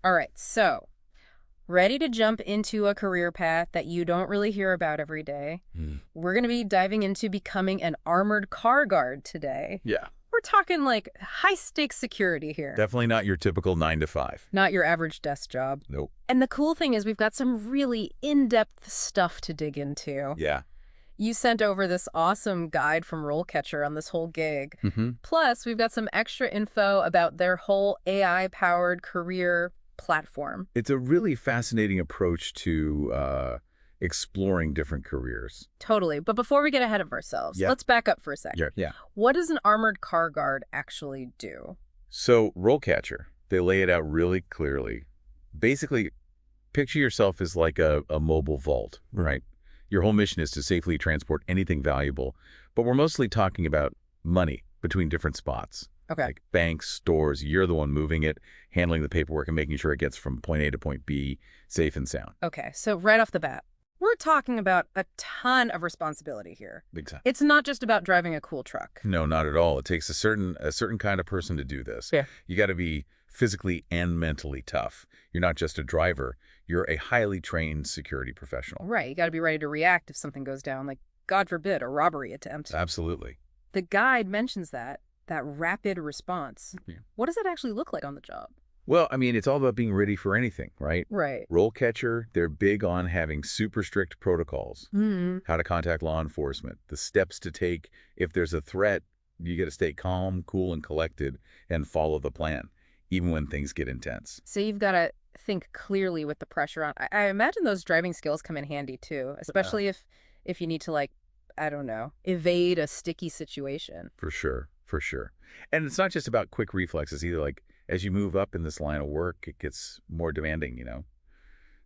All right, so ready to jump into a career path that you don't really hear about every day. Hmm. We're going to be diving into becoming an armored car guard today. Yeah. We're talking like high-stakes security here, Definitely not your typical 9 to 5. not your average desk job. Nope. And the cool thing is we've got some really in-depth stuff to dig into. Yeah. You sent over this awesome guide from RoleCatcher on this whole gig. Mm-hmm. Plus, we've got some extra info about their whole AI-powered career platform. It's a really fascinating approach to exploring different careers. Totally. But before we get ahead of ourselves, Yeah. let's back up for a sec. Yeah. What does an armored car guard actually do? So, RoleCatcher, they lay it out really clearly. Basically, picture yourself as like a mobile vault, right? Your whole mission is to safely transport anything valuable, but we're mostly talking about money between different spots. Okay. Like banks, stores, you're the one moving it, handling the paperwork and making sure it gets from point A to point B safe and sound. Okay, so right off the bat, we're talking about a ton of responsibility here. Big time. It's not just about driving a cool truck. No, not at all. It takes a certain kind of person to do this. Yeah. You got to be physically and mentally tough. You're not just a driver. You're a highly trained security professional. Right, you got to be ready to react if something goes down, like, God forbid, a robbery attempt. Absolutely. The guide mentions that rapid response. Yeah. What does that actually look like on the job? Well, I mean, it's all about being ready for anything, right? Right. RoleCatcher, they're big on having super strict protocols. Mm-hmm. How to contact law enforcement, the steps to take if there's a threat. You got to stay calm, cool, and collected and follow the plan, even when things get intense. So you've got to think clearly with the pressure on. I imagine those driving skills come in handy too, especially if you need to, like, I don't know, evade a sticky situation. For sure, for sure. And it's not just about quick reflexes either. Like, as you move up in this line of work, it gets more demanding, you know?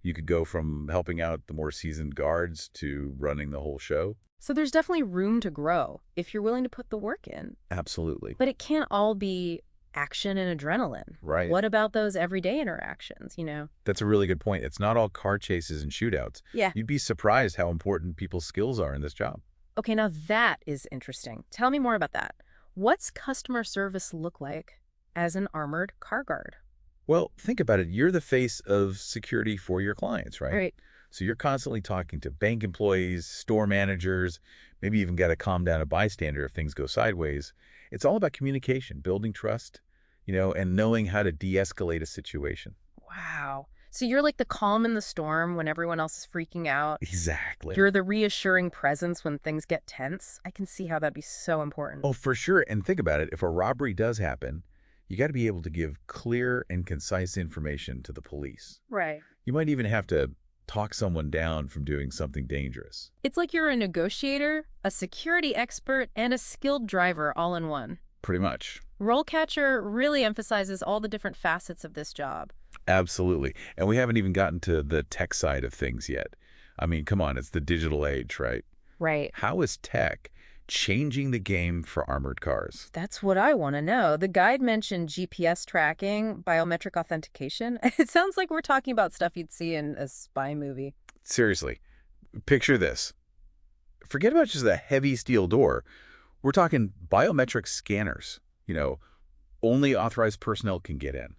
You could go from helping out the more seasoned guards to running the whole show. So there's definitely room to grow if you're willing to put the work in. Absolutely. But it can't all be action and adrenaline. Right. What about those everyday interactions, you know? That's a really good point. It's not all car chases and shootouts. Yeah. You'd be surprised how important people's skills are in this job. Okay, now that is interesting. Tell me more about that. What's customer service look like as an armored car guard? Well, think about it. You're the face of security for your clients, right? Right. So you're constantly talking to bank employees, store managers, maybe even got to calm down a bystander if things go sideways. It's all about communication, building trust, you know, and knowing how to de-escalate a situation. Wow. So you're like the calm in the storm when everyone else is freaking out. Exactly. You're the reassuring presence when things get tense. I can see how that'd be so important. Oh, for sure. And think about it. If a robbery does happen, you got to be able to give clear and concise information to the police. Right. You might even have to talk someone down from doing something dangerous. It's like you're a negotiator, a security expert, and a skilled driver all in one. Pretty much. RoleCatcher really emphasizes all the different facets of this job. Absolutely. And we haven't even gotten to the tech side of things yet. I mean, come on, it's the digital age, right? Right. How is tech changing the game for armored cars? That's what I want to know. The guide mentioned GPS tracking, biometric authentication. It sounds like we're talking about stuff you'd see in a spy movie. Seriously, picture this. Forget about just a heavy steel door. We're talking biometric scanners. You know, only authorized personnel can get in.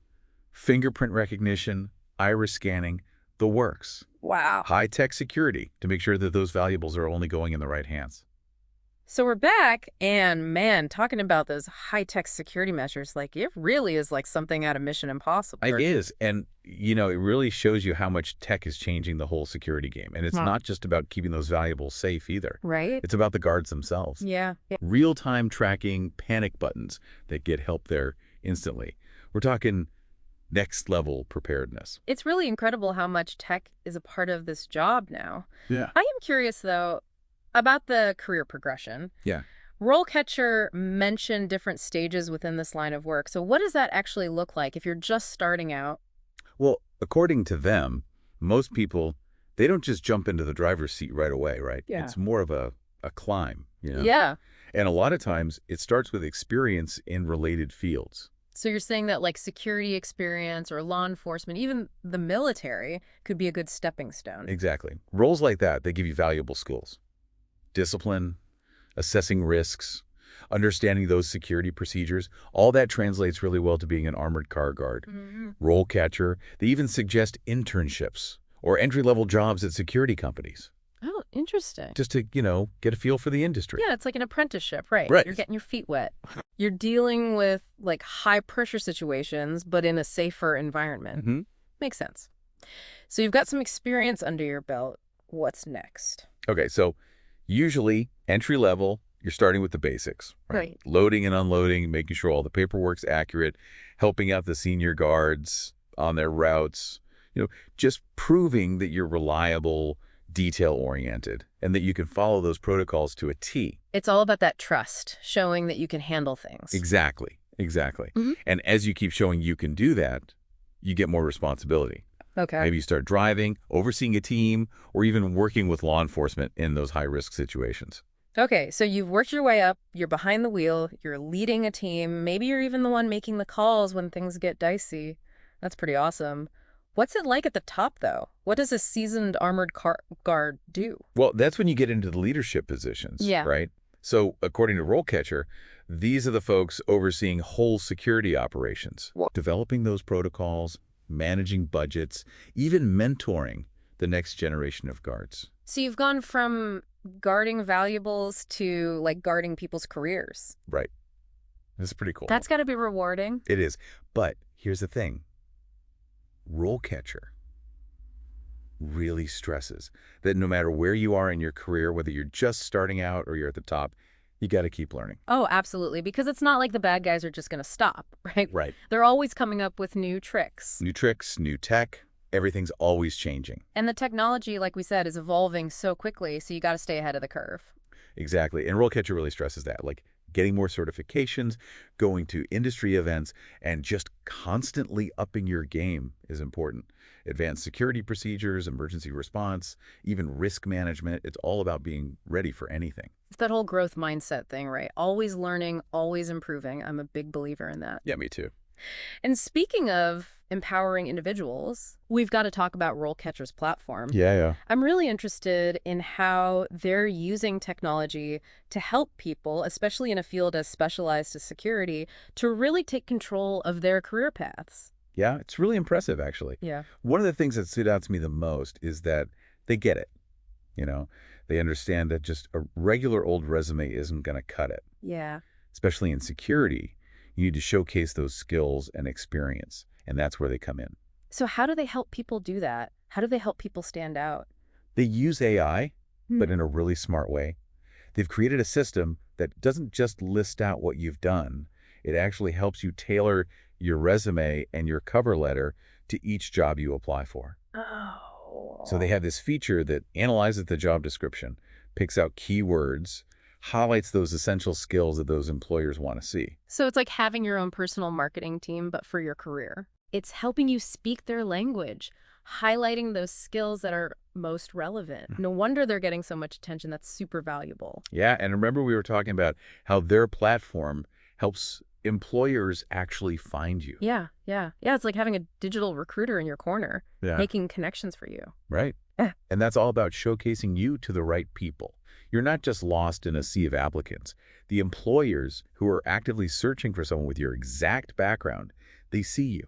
Fingerprint recognition, iris scanning, the works. Wow. High-tech security to make sure that those valuables are only going in the right hands. So we're back, and man, talking about those high-tech security measures, like it really is like something out of Mission Impossible. It is. And, you know, it really shows you how much tech is changing the whole security game. And it's not just about keeping those valuables safe either. Right? It's about the guards themselves. Yeah. Real-time tracking panic buttons that get help there instantly. We're talking next-level preparedness. It's really incredible how much tech is a part of this job now. Yeah. I am curious, though, about the career progression. Yeah. RoleCatcher mentioned different stages within this line of work. So what does that actually look like if you're just starting out? Well, according to them, most people, they don't just jump into the driver's seat right away, right? Yeah. It's more of a climb, you know? Yeah. And a lot of times it starts with experience in related fields. So you're saying that like security experience or law enforcement, even the military, could be a good stepping stone. Exactly. Roles like that, they give you valuable skills. Discipline, assessing risks, understanding those security procedures, all that translates really well to being an armored car guard. RoleCatcher, they even suggest internships or entry-level jobs at security companies Oh, interesting. just to, get a feel for the industry. Yeah, it's like an apprenticeship, right? Right. You're getting your feet wet. You're dealing with like high pressure situations, but in a safer environment. hmm Makes sense. So you've got some experience under your belt. What's next? Okay, so usually entry level, you're starting with the basics, right? Right. Loading and unloading, making sure all the paperwork's accurate, helping out the senior guards on their routes, just proving that you're reliable, detail-oriented, and that you can follow those protocols to a T. It's all about that trust, showing that you can handle things. Exactly, exactly. Mhm. And as you keep showing you can do that, you get more responsibility. Okay. Maybe you start driving, overseeing a team, or even working with law enforcement in those high-risk situations. Okay, so you've worked your way up, you're behind the wheel, you're leading a team, maybe you're even the one making the calls when things get dicey. That's pretty awesome. What's it like at the top, though? What does a seasoned armored car guard do? Well, that's when you get into the leadership positions, Yeah. right? So according to RoleCatcher, these are the folks overseeing whole security operations, developing those protocols, managing budgets, even mentoring the next generation of guards. So you've gone from guarding valuables to like guarding people's careers. Right. This is pretty cool. That's got to be rewarding. It is. But here's the thing. RoleCatcher really stresses that no matter where you are in your career, whether you're just starting out or you're at the top, you got to keep learning. Oh, absolutely, because it's not like the bad guys are just going to stop, right? Right. They're always coming up with new tricks. New tricks, new tech, everything's always changing. And the technology, like we said, is evolving so quickly, so you got to stay ahead of the curve. Exactly. And RoleCatcher really stresses that, like getting more certifications, going to industry events, and just constantly upping your game is important. Advanced security procedures, emergency response, even risk management. It's all about being ready for anything. It's that whole growth mindset thing, right? Always learning, always improving. I'm a big believer in that. Yeah, me too. And speaking of empowering individuals, we've got to talk about RoleCatcher's platform. Yeah. I'm really interested in how they're using technology to help people, especially in a field as specialized as security, to really take control of their career paths. Yeah, it's really impressive, actually. Yeah. One of the things that stood out to me the most is that they get it. They understand that just a regular old resume isn't going to cut it. Yeah. Especially in security, you need to showcase those skills and experience, and that's where they come in. So how do they help people do that? How do they help people stand out? They use AI, but in a really smart way. They've created a system that doesn't just list out what you've done. It actually helps you tailor your resume and your cover letter to each job you apply for. Oh. So they have this feature that analyzes the job description, picks out keywords, highlights those essential skills that those employers want to see. So it's like having your own personal marketing team, but for your career. It's helping you speak their language, highlighting those skills that are most relevant. No wonder they're getting so much attention. That's super valuable. Yeah, and remember we were talking about how their platform helps employers actually find you. Yeah. It's like having a digital recruiter in your corner, making connections for you. Right. And that's all about showcasing you to the right people. You're not just lost in a sea of applicants. The employers who are actively searching for someone with your exact background, they see you.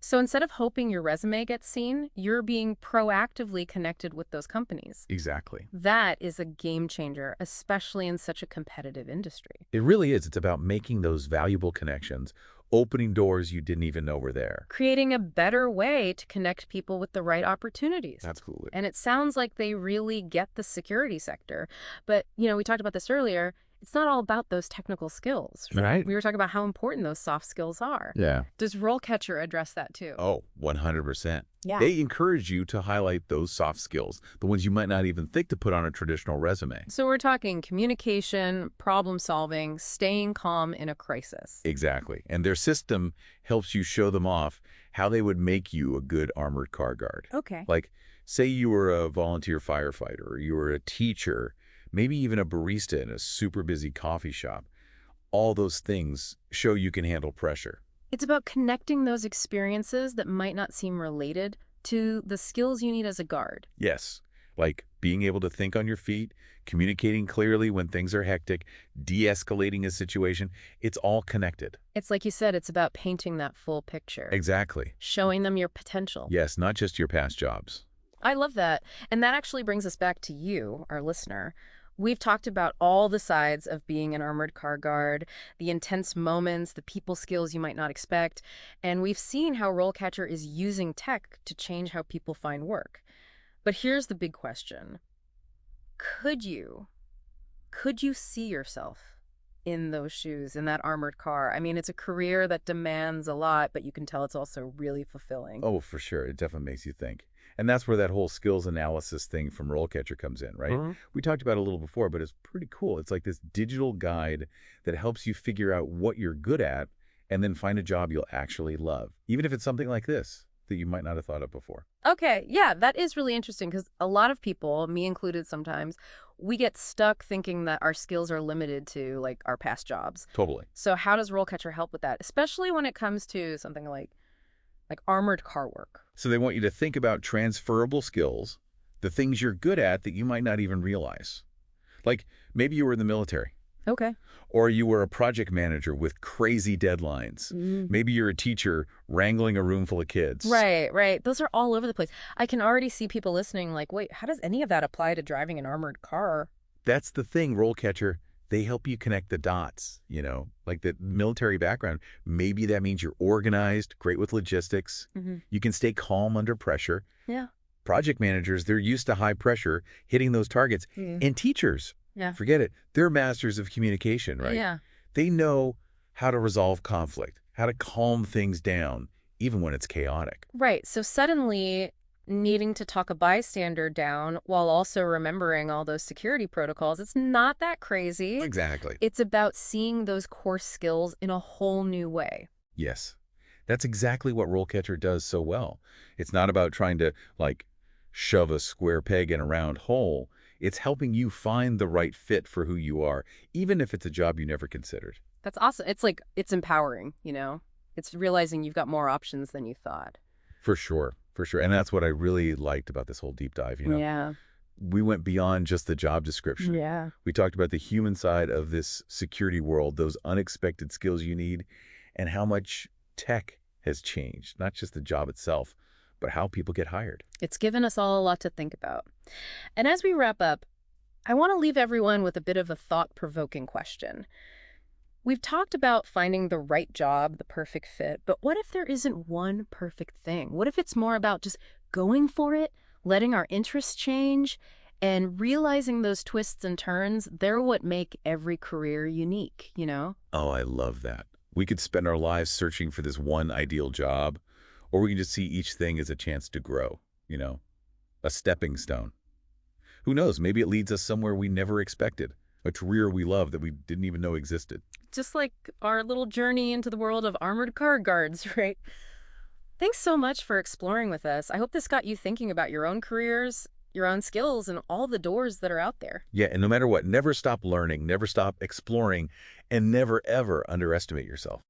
So instead of hoping your resume gets seen, you're being proactively connected with those companies. Exactly. That is a game changer, especially in such a competitive industry. It really is. It's about making those valuable connections, opening doors you didn't even know were there. Creating a better way to connect people with the right opportunities. Absolutely. And it sounds like they really get the security sector. But, we talked about this earlier. It's not all about those technical skills. Right. We were talking about how important those soft skills are. Yeah. Does RoleCatcher address that too? Oh, 100%. Yeah. They encourage you to highlight those soft skills, the ones you might not even think to put on a traditional resume. So we're talking communication, problem solving, staying calm in a crisis. Exactly. And their system helps you show them off how they would make you a good armored car guard. Okay. Like, say you were a volunteer firefighter, or you were a teacher, maybe even a barista in a super busy coffee shop. All those things show you can handle pressure. It's about connecting those experiences that might not seem related to the skills you need as a guard. Yes. like being able to think on your feet, communicating clearly when things are hectic, de-escalating a situation. It's all connected. It's like you said, it's about painting that full picture, Exactly. showing them your potential. Yes, not just your past jobs. I love that. And that actually brings us back to you, our listener. We've talked about all the sides of being an armored car guard, the intense moments, the people skills you might not expect, and we've seen how RoleCatcher is using tech to change how people find work. But here's the big question. Could you, could you see yourself in those shoes, in that armored car? I mean, it's a career that demands a lot, but you can tell it's also really fulfilling. Oh, for sure. It definitely makes you think. And that's where that whole skills analysis thing from RoleCatcher comes in, right? We talked about it a little before, but it's pretty cool. It's like this digital guide that helps you figure out what you're good at and then find a job you'll actually love, even if it's something like this that you might not have thought of before. Okay, yeah, that is really interesting because a lot of people, me included sometimes, we get stuck thinking that our skills are limited to like our past jobs. Totally. So how does RoleCatcher help with that, especially when it comes to something like armored car work? So they want you to think about transferable skills, the things you're good at that you might not even realize. Like maybe you were in the military, Okay. or you were a project manager with crazy deadlines. Maybe you're a teacher wrangling a room full of kids. Right, right. Those are all over the place. I can already see people listening like, wait, how does any of that apply to driving an armored car? That's the thing, RoleCatcher. They help you connect the dots, like the military background. Maybe that means you're organized, great with logistics. You can stay calm under pressure. Yeah. Project managers, they're used to high pressure, hitting those targets. And teachers, Yeah. forget it. They're masters of communication, right? Yeah. They know how to resolve conflict, how to calm things down, even when it's chaotic. Right. So suddenly needing to talk a bystander down while also remembering all those security protocols, it's not that crazy. Exactly. It's about seeing those core skills in a whole new way. Yes. That's exactly what RoleCatcher does so well. It's not about trying to, like, shove a square peg in a round hole. It's helping you find the right fit for who you are, even if it's a job you never considered. That's awesome. It's like, it's empowering, you know? It's realizing you've got more options than you thought. For sure. For sure. And that's what I really liked about this whole deep dive, Yeah. We went beyond just the job description. Yeah. We talked about the human side of this security world, those unexpected skills you need, and how much tech has changed, not just the job itself, but how people get hired. It's given us all a lot to think about. And as we wrap up, I want to leave everyone with a bit of a thought-provoking question. We've talked about finding the right job, the perfect fit, but what if there isn't one perfect thing? What if it's more about just going for it, letting our interests change, and realizing those twists and turns, they're what make every career unique, you know? Oh, I love that. We could spend our lives searching for this one ideal job, or we can just see each thing as a chance to grow, a stepping stone. Who knows? Maybe it leads us somewhere we never expected, a career we love that we didn't even know existed. Just like our little journey into the world of armored car guards, right? Thanks so much for exploring with us. I hope this got you thinking about your own careers, your own skills, and all the doors that are out there. Yeah, and no matter what, never stop learning, never stop exploring, and never, ever underestimate yourself.